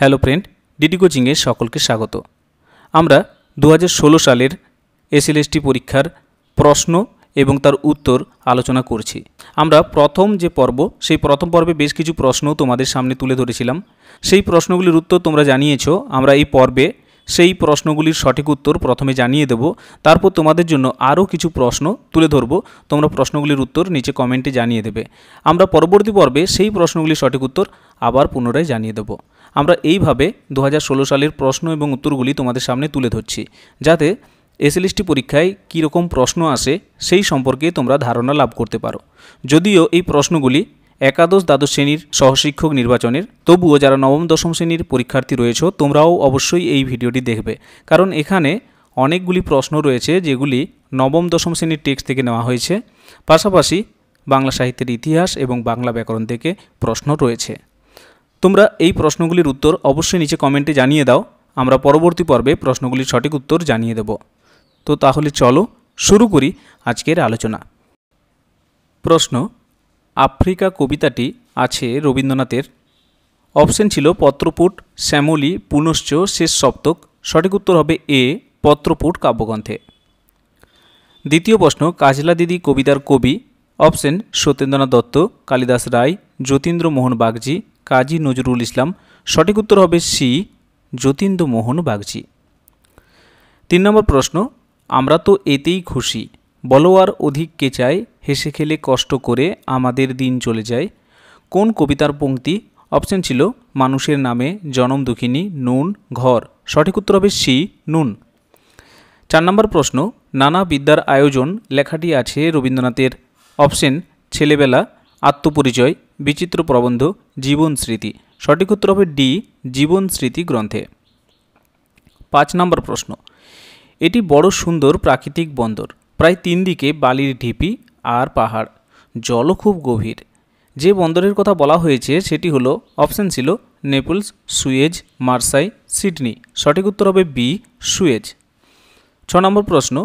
Hello friend, DD কোচিংয়ে সকলকে স্বাগত। আমরা 2016 সালের এসএলএসটি পরীক্ষার প্রশ্ন এবং তার উত্তর আলোচনা করছি। আমরা প্রথম যে পর্ব, সেই প্রথম পর্বে বেশ কিছু প্রশ্ন তোমাদের সামনে তুলে ধরেছিলাম। সেই প্রশ্নগুলির উত্তর তোমরা জানিয়েছো। আমরা এই পর্বে সেই প্রশ্নগুলির সঠিক উত্তর প্রথমে জানিয়ে দেব, তারপর তোমাদের জন্য আরও কিছু প্রশ্ন তুলে ধরব। তোমরা প্রশ্নগুলির উত্তর নিচে কমেন্টে জানিয়ে দেবে। আমরা পরবর্তী পর্বে সেই প্রশ্নগুলির সঠিক উত্তর আবার পুনরায় জানিয়ে দেব। আমরা এইভাবে 2016 সালের প্রশ্ন এবং উত্তরগুলি তোমাদের সামনে তুলে ধরছি, যাতে এসএলএসটি পরীক্ষায় কীরকম প্রশ্ন আসে সেই সম্পর্কে তোমরা ধারণা লাভ করতে পারো। যদিও এই প্রশ্নগুলি একাদশ দ্বাদশ শ্রেণীর সহশিক্ষক নির্বাচনের, তবুও যারা নবম দশম শ্রেণীর পরীক্ষার্থী রয়েছে তোমরাও অবশ্যই এই ভিডিওটি দেখবে, কারণ এখানে অনেকগুলি প্রশ্ন রয়েছে যেগুলি নবম দশম শ্রেণীর টেক্সট থেকে নেওয়া হয়েছে। পাশাপাশি বাংলা সাহিত্যের ইতিহাস এবং বাংলা ব্যাকরণ থেকে প্রশ্ন রয়েছে। তোমরা এই প্রশ্নগুলির উত্তর অবশ্যই নিচে কমেন্টে জানিয়ে দাও। আমরা পরবর্তী পর্বে প্রশ্নগুলির সঠিক উত্তর জানিয়ে দেব। তো তাহলে চলো শুরু করি আজকের আলোচনা। প্রশ্ন: আফ্রিকা কবিতাটি আছে রবীন্দ্রনাথের। অপশন ছিল পত্রপুট, শ্যামলী, পুনশ্চ, শেষ সপ্তক। সঠিক উত্তর হবে এ, পত্রপুট কাব্যগ্রন্থে। দ্বিতীয় প্রশ্ন: কাজলা দিদি কবিতার কবি। অপশন সত্যেন্দ্রনাথ দত্ত, কালিদাস রায়, যতীন্দ্রমোহন বাগচি, কাজী নজরুল ইসলাম। সঠিক উত্তর হবে সি, যতীন্দ্রমোহন বাগচি। 3 নম্বর প্রশ্ন: আমরা তো এতেই খুশি, বলো আর অধিক কে চাই, হেসে খেলে কষ্ট করে আমাদের দিন চলে যায়। কোন কবিতার পংক্তি? অপশন ছিল মানুষের নামে, জনম দুঃখিনী, নুন, ঘর। সঠিক উত্তর হবে সি, নুন। 4 নম্বর প্রশ্ন: নানা বিদ্যার আয়োজন লেখাটি আছে রবীন্দ্রনাথের। অপশন ছেলেবেলা, আত্মপরিচয়, বিচিত্র প্রবন্ধ, জীবন স্মৃতি। সঠিক উত্তর হবে ডি, জীবন স্মৃতি গ্রন্থে। 5 নম্বর প্রশ্ন: এটি বড় সুন্দর প্রাকৃতিক বন্দর, প্রায় 3 দিকে বালির ঢিপি আর পাহাড়, জলও খুব গভীর। যে বন্দরের কথা বলা হয়েছে সেটি হলো, অপশন ছিল নেপলস, সুয়েজ, মার্সাই, সিডনি। সঠিক উত্তর হবে বি, সুয়েজ। 6 নম্বর প্রশ্ন: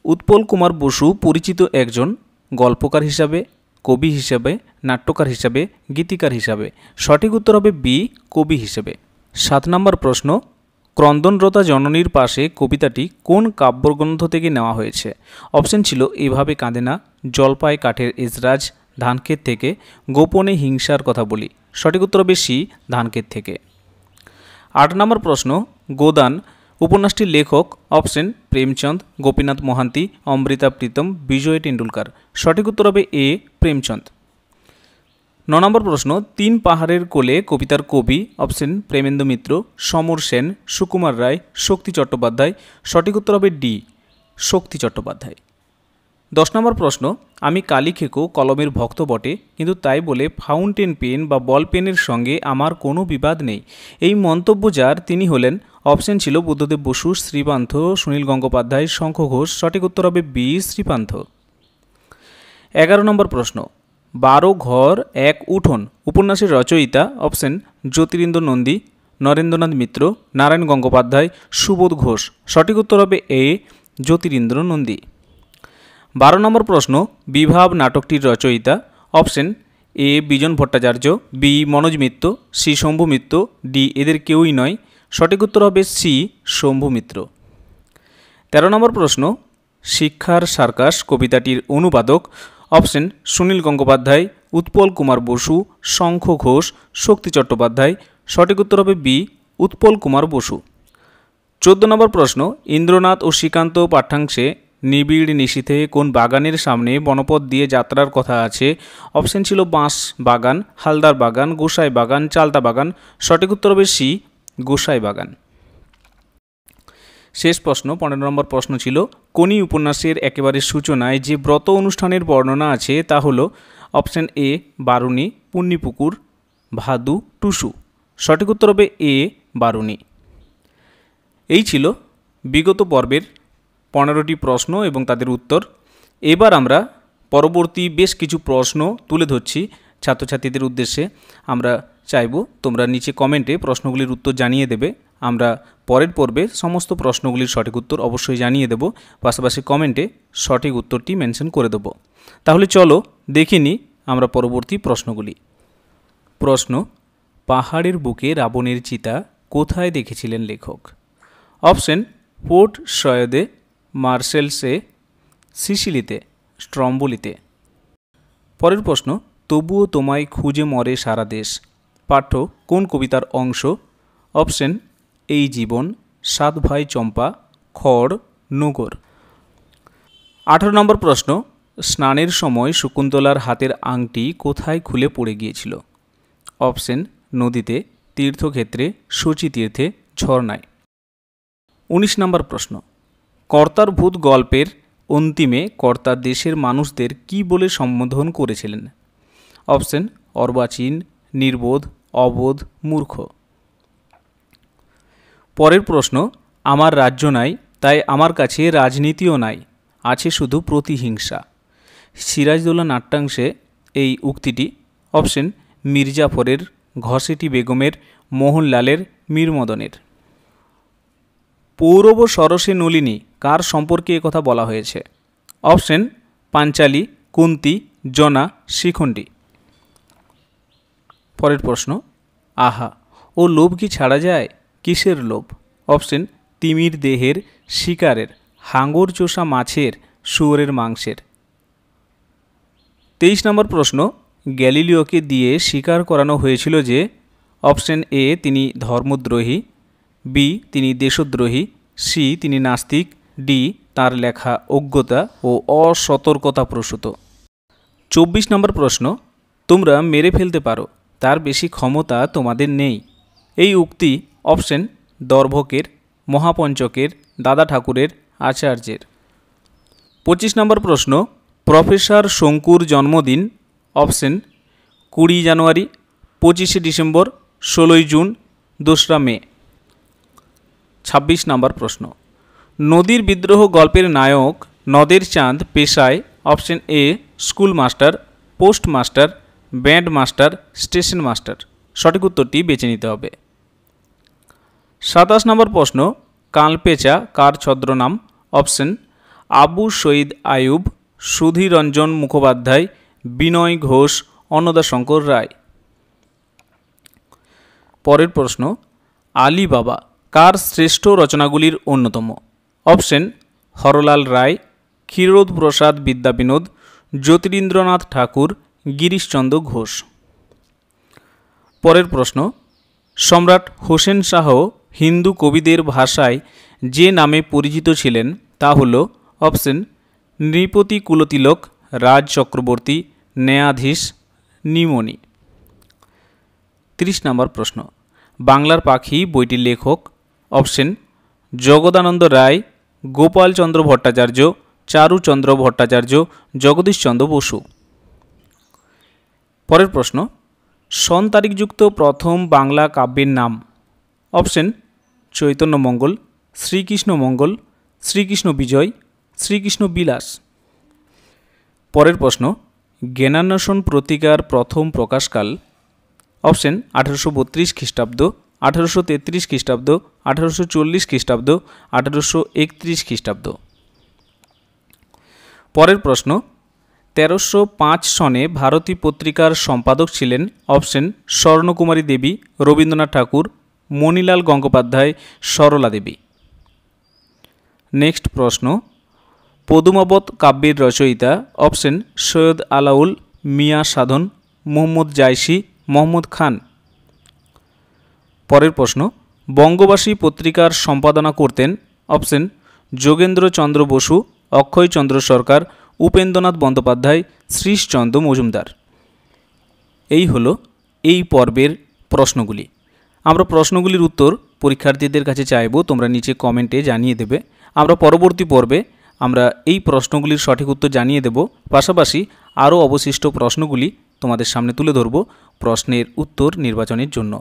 উৎপল কুমার বসু পরিচিত একজন গল্পকার হিসাবে, কবি হিসাবে, নাট্যকার হিসাবে, গীতিকার হিসাবে। সঠিক উত্তর হবে বি, কবি হিসেবে। 7 নম্বর প্রশ্ন: ক্রন্দনরতা জননীর পাশে কবিতাটি কোন কাব্যগ্রন্থ থেকে নেওয়া হয়েছে? অপশন ছিল এভাবে কাঁদে না, জলপাই কাঠের এজরাজ, ধানক্ষেত থেকে, গোপনে হিংসার কথা বলি। সঠিক উত্তর হবে সি, ধানক্ষেত থেকে। 8 নম্বর প্রশ্ন: গোদান উপন্যাসটির লেখক। অপশন প্রেমচন্দ, গোপীনাথ মহান্তি, অমৃতা প্রীতম, বিজয় টেন্ডুলকার। সঠিক উত্তর হবে এ, প্রেমচন্দ। 9 নম্বর প্রশ্ন: 3 পাহাড়ের কোলে কবিতার কবি। অপশন প্রেমেন্দ্র মিত্র, সমর সেন, সুকুমার রায়, শক্তি চট্টোপাধ্যায়। সঠিক উত্তর হবে ডি, শক্তি চট্টোপাধ্যায়। 10 নম্বর প্রশ্ন: আমি কালি খেকো কলমের ভক্ত বটে, কিন্তু তাই বলে ফাউন্টেন পেন বা বল পেনের সঙ্গে আমার কোনো বিবাদ নেই। এই মন্তব্য যার, তিনি হলেন। অপশন ছিল বুদ্ধদেব বসু, শ্রীপান্থ, সুনীল গঙ্গোপাধ্যায়, শঙ্খ ঘোষ। সঠিক উত্তর হবে বি, শ্রীপান্থ। 11 নম্বর প্রশ্ন: 12 ঘর এক উঠোন উপন্যাসের রচয়িতা। অপশন জ্যোতিরিন্দ্র নন্দী, নরেন্দ্রনাথ মিত্র, নারায়ণ গঙ্গোপাধ্যায়, সুবোধ ঘোষ। সঠিক উত্তর হবে এ, জ্যোতিরিন্দ্র নন্দী। 12 নম্বর প্রশ্ন: বিভাব নাটকটির রচয়িতা। Option A Bijon Bhattacharya, B Manoj Mitra, C Shambhu Mitra, D এদের কেউই নয়। সঠিক উত্তর হবে সি, শম্ভু মিত্র। 13 নম্বর প্রশ্ন: শিক্ষার সার্কাস কবিতাটির অনুবাদক। অপশন সুনীল গঙ্গোপাধ্যায়, উৎপল কুমার বসু, শঙ্খ ঘোষ, শক্তি চট্টোপাধ্যায়। সঠিক উত্তর হবে বি, উৎপল কুমার বসু। 14 নম্বর প্রশ্ন: ইন্দ্রনাথ ও শ্রীকান্ত পাঠ্যাংশে নিবিড় নিশীথে কোন বাগানের সামনে বনপথ দিয়ে যাত্রার কথা আছে? অপশন ছিল বাঁশ বাগান, হালদার বাগান, গোসাই বাগান, চালতা বাগান। সঠিক উত্তর হবে সি, গোসাই বাগান। শেষ প্রশ্ন 15 নম্বর প্রশ্ন ছিল, কোনি উপন্যাসের একেবারে সূচনায় যে ব্রত অনুষ্ঠানের বর্ণনা আছে তা হলো? Option A Baruni, Punyipukur, Bhadu, Tusu. সঠিক উত্তর হবে এ, বারুণী। এই ছিল বিগত পর্বের 15টি প্রশ্ন এবং তাদের উত্তর। এবার আমরা পরবর্তী বেশ কিছু প্রশ্ন তুলে ধরছি ছাত্রছাত্রীদের উদ্দেশ্যে। আমরা চাইব তোমরা নিচে কমেন্টে প্রশ্নগুলির উত্তর জানিয়ে দেবে। আমরা পরের পর্বে সমস্ত প্রশ্নগুলির সঠিক উত্তর অবশ্যই জানিয়ে দেব, পাশাপাশি কমেন্টে সঠিক উত্তরটি মেনশন করে দেব। তাহলে চলো দেখে নিই আমরা পরবর্তী প্রশ্নগুলি। প্রশ্ন: পাহাড়ের বুকে রাবণের চিতা কোথায় দেখেছিলেন লেখক? অপশন পোর্ট সয়েদে, মার্সেলসে, সিসিলিতে, স্ট্রম্বোলিতে। পরের প্রশ্ন, তবুও তোমায় খুঁজে মরে সারা দেশ পাঠ্য কোন কবিতার অংশ? অপশন এই জীবন, সাত ভাই চম্পা, খড়, নগর। 18 নম্বর প্রশ্ন, স্নানের সময় শকুন্তলার হাতের আংটি কোথায় খুলে পড়ে গিয়েছিল? অপশন নদীতে, তীর্থক্ষেত্রে, শচীতীর্থে, ঝর্ণায়। 19 নম্বর প্রশ্ন, কর্তার ভূত গল্পের অন্তিমে কর্তা দেশের মানুষদের কি বলে সম্বোধন করেছিলেন? অপশন অর্বাচীন, নির্বোধ, অবোধ, মূর্খ। পরের প্রশ্ন, আমার রাজ্য নাই তাই আমার কাছে রাজনীতিও নাই, আছে শুধু প্রতিহিংসা। সিরাজদৌল্লা নাট্যাংশে এই উক্তিটি অপশন মির্জাফরের, ঘসেটি বেগমের, মোহনলালের, মীরমদনের। পৌরব সরসে নলিনী কার সম্পর্কে একথা বলা হয়েছে? অপশন পাঞ্চালী, কুন্তি, জনা, শিখণ্ডী। পরের প্রশ্ন, আহা ও লোভ কি ছাড়া যায়? কিসের লোভ? অপশন তিমির দেহের, শিকারের, হাঙর চোষা মাছের, শুয়োরের মাংসের। 23 নম্বর প্রশ্ন, গ্যালিলিওকে দিয়ে স্বীকার করানো হয়েছিল যে অপশন এ তিনি ধর্মদ্রোহী, বি তিনি দেশদ্রোহী, সি তিনি নাস্তিক, ডি তার লেখা অজ্ঞতা ও অসতর্কতা প্রসূত। 24 নম্বর প্রশ্ন, তোমরা মেরে ফেলতে পারো তার বেশি ক্ষমতা তোমাদের নেই। এই উক্তি অপশন দর্ভকের, মহাপঞ্চকের, দাদা ঠাকুরের, আচার্যের। 25 নম্বর প্রশ্ন, প্রফেসর শঙ্কুর জন্মদিন? অপশন 20 জানুয়ারি, 25শে ডিসেম্বর, 16ই জুন, 2রা মে। 26 নম্বর প্রশ্ন, নদীর বিদ্রোহ গল্পের নায়ক নদের চাঁদ পেশায়? Option A school master, post master, band master, station master. সঠিক উত্তরটি বেছে নিতে হবে। 27 নম্বর প্রশ্ন, কালপেচা কার ছদ্মনাম? অপশন আবু সঈদ আইয়ুব, সুধীরঞ্জন মুখোপাধ্যায়, বিনয় ঘোষ, অন্নদাশঙ্কর রায়। পরের প্রশ্ন, আলী বাবা কার শ্রেষ্ঠ রচনাগুলির অন্যতম? অপশন হরলাল রায়, ক্ষীরোদ প্রসাদ বিদ্যাবিনোদ, জ্যোতিরিন্দ্রনাথ ঠাকুর, গিরিশচন্দ্র ঘোষ। পরের প্রশ্ন, সম্রাট হোসেন শাহ হিন্দু কবিদের ভাষায় যে নামে পরিচিত ছিলেন তা হল? অপশন নৃপতি কুলতিলক, রাজ চক্রবর্তী, ন্যায়াধীশ, নিমনি। 30 নম্বর প্রশ্ন, বাংলার পাখি বইটির লেখক? অপশন জগদানন্দ রায়, গোপালচন্দ্র ভট্টাচার্য, চারুচন্দ্র ভট্টাচার্য, জগদীশচন্দ্র বসু। পরের প্রশ্ন, সন তারিখযুক্ত প্রথম বাংলা কাব্যের নাম? অপশন চৈতন্য মঙ্গল, শ্রীকৃষ্ণ মঙ্গল, শ্রীকৃষ্ণ বিজয়, শ্রীকৃষ্ণ বিলাস। পরের প্রশ্ন, জ্ঞানান্বেষণ পত্রিকার প্রথম প্রকাশকাল? অপশন 1832 খ্রিস্টাব্দ, 1833 খ্রিস্টাব্দ, 1840 খ্রিস্টাব্দ, 1831 খ্রিস্টাব্দ। পরের প্রশ্ন, 1305 সনে ভারতী পত্রিকার সম্পাদক ছিলেন? অপশন স্বর্ণকুমারী দেবী, রবীন্দ্রনাথ ঠাকুর, মণিলাল গঙ্গোপাধ্যায়, সরলা দেবী। নেক্সট প্রশ্ন, পদুমাবত কাব্যের রচয়িতা? অপশন সৈয়দ আলাউল, মিয়া সাধন, মোহাম্মদ জায়সি, মোহাম্মদ খান। পরের প্রশ্ন, বঙ্গবাসী পত্রিকার সম্পাদনা করতেন? অপশন যোগেন্দ্রচন্দ্র বসু, অক্ষয়চন্দ্র সরকার, উপেন্দ্রনাথ বন্দ্যোপাধ্যায়, শ্রীশচন্দ্র মজুমদার। এই হলো এই পর্বের প্রশ্নগুলি। আমরা প্রশ্নগুলির উত্তর পরীক্ষার্থীদের কাছে চাইব, তোমরা নিচে কমেন্টে জানিয়ে দেবে। আমরা পরবর্তী পর্বে আমরা এই প্রশ্নগুলির সঠিক উত্তর জানিয়ে দেব, পাশাপাশি আরও অবশিষ্ট প্রশ্নগুলি তোমাদের সামনে তুলে ধরব প্রশ্নের উত্তর নির্বাচনের জন্য।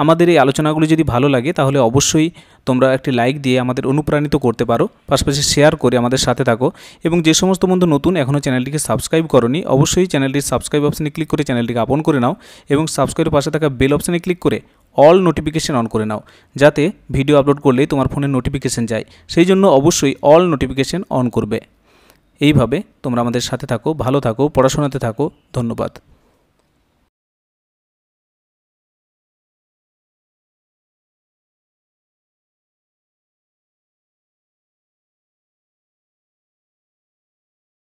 আমাদের এই আলোচনাগুলি যদি ভালো লাগে তাহলে অবশ্যই তোমরা একটি লাইক দিয়ে আমাদের অনুপ্রাণিত করতে পারো, পাশাপাশি শেয়ার করে আমাদের সাথে থাকো। এবং যে সমস্ত বন্ধু নতুন এখনও চ্যানেলটিকে সাবস্ক্রাইব করোনি, অবশ্যই চ্যানেলটির সাবস্ক্রাইব অপশানে ক্লিক করে চ্যানেলটিকে আপন করে নাও এবং সাবস্ক্রাইবের পাশে থাকা বেল অপশানে ক্লিক করে অল নোটিফিকেশান অন করে নাও, যাতে ভিডিও আপলোড করলেই তোমার ফোনে নোটিফিকেশান যায়। সেই জন্য অবশ্যই অল নোটিফিকেশান অন করবে। এইভাবে তোমরা আমাদের সাথে থাকো, ভালো থাকো, পড়াশোনাতে থাকো। ধন্যবাদ।